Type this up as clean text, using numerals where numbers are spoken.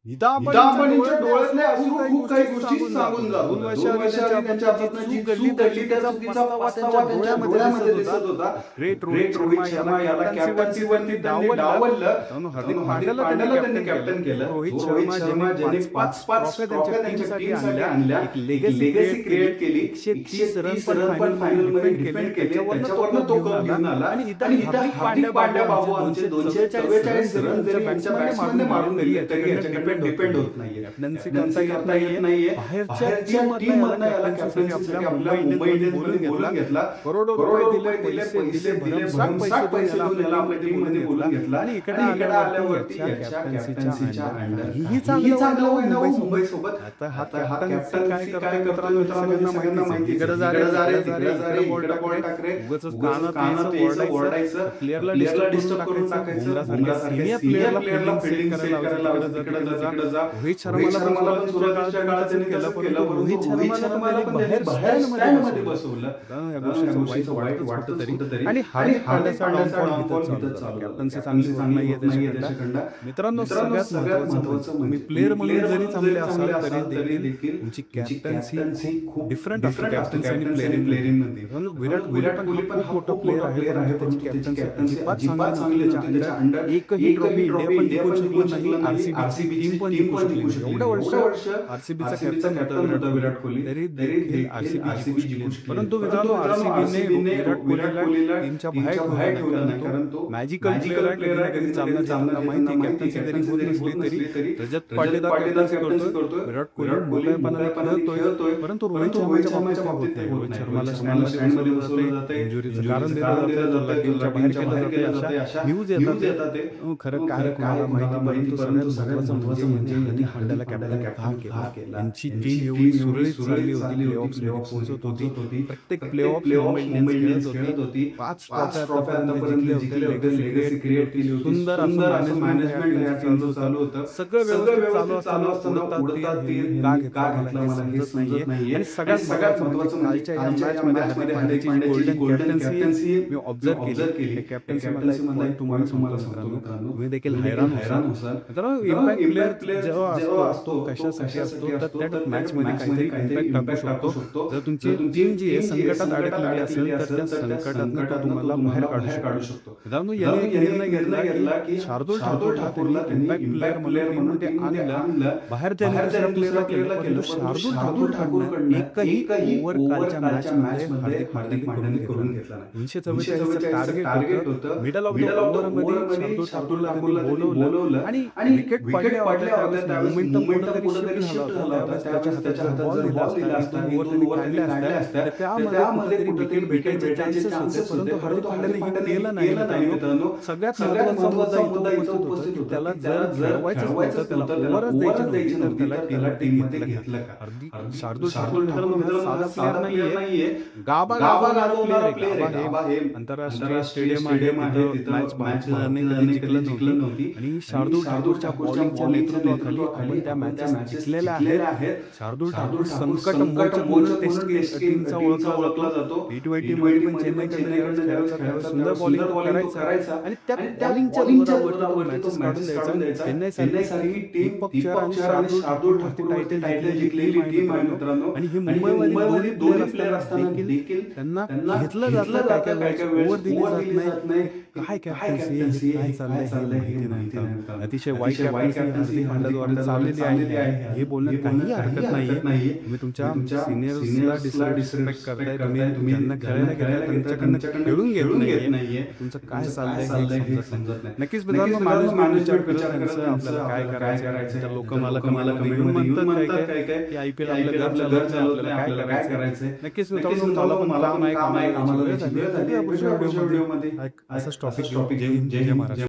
गीता गीता अंबानींच्या अंबानींच्या डोळ्यातले डोळ्यातले अश्रू अश्रू खूप काही गोष्टी सांगून जात दोन होत्या. वर्ष 2 आधी वर्ष आधी त्यांच्या त्यांच्या हातातनं हातातनं जी जी चूक चूक घडली घडली त्या त्या चुकीचा चुकीचा पस्तावा त्यांच्या त्यांच्या डोळ्यामध्ये डोळ्यामध्ये दिसत दिसत होता. होता. ग्रेट ग्रेट रोहित शर्मा याला कॅप्टन्सीवरती कॅप्टन्सीवरती त्यांनी त्यांनी डावललं. मित्रांनो मित्रांनो हार्दिक हार्दिक पांड्याला पांड्याला त्यांनी त्यांनी कॅप्टन कॅप्टन केलं. केलं. रोहित जो रोहित शर्मा शर्मा ज्याने ज्याने 5 ट्रॉफ्या त्यांच्या टीमसाठी आणल्या. एक एक लेगसी लेगसी क्रिएट क्रिएट केली. 130 रन 130 पण रन पण फायनलमध्ये फायनलमध्ये डिफेंड डिफेंड केले. केले. त्याच्यावरनं त्याच्यावरनं तो तो कप कप घेऊन घेऊन आला आला. आणि आणि इथं इथं हार्दिक पांड्या बाबू आमचे आमचे 244 244 रन जरी यांच्या यांच्या बॅट्समनने बॅट्समनने मारून दिले मारून तरी दिले तरी याच्याकडनं याच्याकडनं डिपेंड डिपेंड होत होत नाहीये. नाहीये. कॅप्टन्सी कॅप्टन्सी करता येत नाहीये. बाहेरच्या टीम टीममधनं याला याला कॅप्टन्सीसाठी कॅप्टन्सीसाठी आपल्या आपल्या मुंबई मुंबई इंडियन्समध्ये इंडियन्समध्ये बोलून बोलून घेतला. घेतला. करोडो करोडो रुपये दिले, पैसे दिले, भरमसाठ पैसे देऊन याला आपल्या टीममध्ये बोलून घेतला घेतला. आणि इकडे आणि इकडे आल्यावरती आल्यावरती याच्या याच्या कॅप्टन्सीच्या कॅप्टन्सीच्या अंडर अंडर काहीही काहीही चांगलं होईना होईना मुंबई मुंबई सोबत. सोबत. आता हा आता हा कॅप्टन्सी काय कॅप्टन्सी करतोय काय मित्रांनो करतोय हे मित्रांनो सगळ्यांना हे माहितीच आहे. सगळ्यांना इकडे जा रे, माहितीच आहे. तिकडे जा रे, इकडे बॉल बॉल टाक रे, टाक रे. उगाचच कानात यायचं ओरडायचं, प्लेयरला डिस्टर्ब करून टाकायचं. बुमरासारख्या सिनियर प्लेयरला फील्डिंग सेट करायला लावायचं, तिकडे जा, तिकडे जा. रोहित शर्माला पण सुरुवातीच्या काळात त्यांनी तसंच केलं, पण रोहित शर्माला पण त्यांनी बाहेर स्टँडमध्ये बसवलं. या या गोष्टीचं वाईट वाटतंच कुठंतरी. आणि हार्दिक पांड्याचा डाऊनफॉल इथंच चालू झाला. कॅप्टन्सी चांगली होत नाहीये त्याच्याकडनं. मित्रांनो सगळ्यात महत्त्वाचं म्हणजे प्लेयर म्हणून जरी चांगले असाल तरी देखील तुमची कॅप्टन्सी खूप डिफरंट असते कॅप्टन्सी आणि प्लेअरिंगमध्ये. विराट कोहली पण खूप मोठा प्लेयर आहे, परंतु त्याची कॅप्टन्सी अजिबात चांगली नव्हती. त्याच्या अंडर एकही ट्रॉफी इंडिया पण जिंकू शकलं नाही, आरसीबी टीम पण जिंकू शकली नाही. एवढं वर्ष आरसीबीचा कॅप्टन होता विराट कोहली, तरी देखील आरसीबी जिंकू शकली. परंतु मित्रांनो आरसीबीने विराट कोहलीला टीमच्या बाहेर ठेवलं नाही, कारण तो मॅजिकल प्लेयर आहे. कधी चालणार त्यांना माहिती आहे. कॅप्टन्सी जरी होत नसली तरी रजत पाटीदार कॅप्टन्सी करतोय, विराट कोहली मोकळेपणाने खेळतोय, परंतु रोहित शर्माच्या बाबतीत नाही. रोहित शर्माला स्टँडमध्ये बसवलं जाते, इंजुरीचं कारण दिलं जातं, टीमच्या बाहेर केलं जाते, अशा न्यूज येतात. खरं काय कोणाला माहिती, परंतु सगळ्यात महत्त्वाचं म्हणजे यांनी हांड्याला कॅप्टन का केला. यांची टीम एवढी सुरळीत चालली होती, प्लेऑफ्समध्ये पोहोचत होती. प्रत्येक प्लेऑफ मुंबई इंडियन्स खेळत होती. 5 ट्रॉफ्या आतापर्यंत जिंकल्या होत्या. लेगसी क्रिएट केली होती. सुंदर असं मॅनेजमेंट चालू होतं. सगळं व्यवस्थित चालू असताना उडतात ती का घेतला मला हे समजत नाहीये. आणि सगळ्यात महत्त्वाचं म्हणजे कालच्या या मॅचमध्ये हार्दिक पांड्याची गोल्डन कॅप्टन्सी मी ऑब्झर्व केली. कॅप्टन्सी मधला तुम्हाला सांगतो मित्रांनो, तुम्ही देखील हैराण होसाल. मित्रांनो इम्पॅक्ट प्लेअर जेव्हा असतो कशासाठी असतो, तर त्या मॅचमध्ये काहीतरी इम्पॅक्ट टाकू शकतो. जर तुमची टीम जी आहे संकटात अडकलेली असेल तर त्या संकटातून तो तुम्हाला बाहेर काढू शकतो. मित्रांनो याने निर्णय घेतला की शार्दूल ठाकूरला त्यांनी इम्पॅक्ट प्लेअर म्हणून ते आणलं. बाहेर त्याने दुसऱ्या प्लेअरला केलं, शार्दूल ठाकूरकडनं एकही ओव्हर कालच्या मॅचमध्ये हार्दिक पांड्याने करून घेतला नाही. 244 टार्गेट होतं. मिडल ऑफ द ओव्हरमध्ये शार्दूल ठाकूरला बोलवलं आणि विकेट पडल्या होत्या. त्यावेळेस मोमेंटम कुठेतरी शिफ्ट झाला होता. त्यावेळेस त्याच्या हातात जर बॉल दिला असता, 1-2 ओव्हर त्यांनी काढल्या असत्या, तर त्यामध्ये कुठेतरी विकेट भेटायचे चान्सेस होते. परंतु हार्दिक पांड्याने केलं नाही मित्रांनो. सगळ्यात महत्त्वाचा मुद्दा इथं उपस्थित होता, त्याला जर खेळवायचं होतं, त्याला ओव्हरच द्यायची नव्हती, तर त्याला टीममध्ये घेतलं का? शार्दूल ठाकूर मित्रांनो साधा प्लेयर नाहीये. गाभा गाजवणारा प्लेयर आहे. आंतरराष्ट्रीय स्टेडियम आहे, मॅच कधी जिंकलं नव्हती. आणि शार्दूल ठाकूरच्या बॉलिंगच्या नेतृत्वाखाली आपण त्या मॅचेस जिंकलेल्या आहेत. शार्दूल ठाकूर संकट मोचक टेस्ट टीमचा ओळखला जातो. T20 मध्ये पण चेन्नईकडनं खेळायचा, त्यावेळेस सुंदर बॉलिंग करायचा आणि त्या बॉलिंगच्या जोरावरती तो मॅचेस काढून द्यायचा. चेन्नईसारखी टीम दीपक चहर आणि शार्दूल ठाकूर टायटल जिंकलेली टीम आहे मित्रांनो. आणि ही मुंबईमध्ये दोन्ही प्लेयर असताना देखील त्यांना घेतलं जातं, काय ओव्हर दिली जात नाही. काय कॅप्टन्सी काय चाललंय हे माहिती नाही. अतिशय वाईट कॅप्टन्सी हार्दिक पांड्याद्वारे चाललेली आहे, हे बोलण्यात काही हरकत नाहीये. तुम्ही तुमच्या सिनियर्सला डिसरेस्पेक्ट करताय, तुम्ही ज्यांना खेळायला घेताय त्यांच्याकडनं खेळून घेत नाहीये. तुमचं काय चाललंय हे समजत नाही. नक्कीच मित्रांनो मॅनेजमेंट विचार करत त्यांचं आपल्याला काय करायचं. लोक मला म्हणतात काय की IPL आपलं घर चालवलं, आपल्याला काय करायचंय. नक्कीच मित्रांनो मला पण काम आहे, पुढच्या व्हिडिओमध्ये असाच टॉपिक. जय हिंद, जय महाराष्ट्र.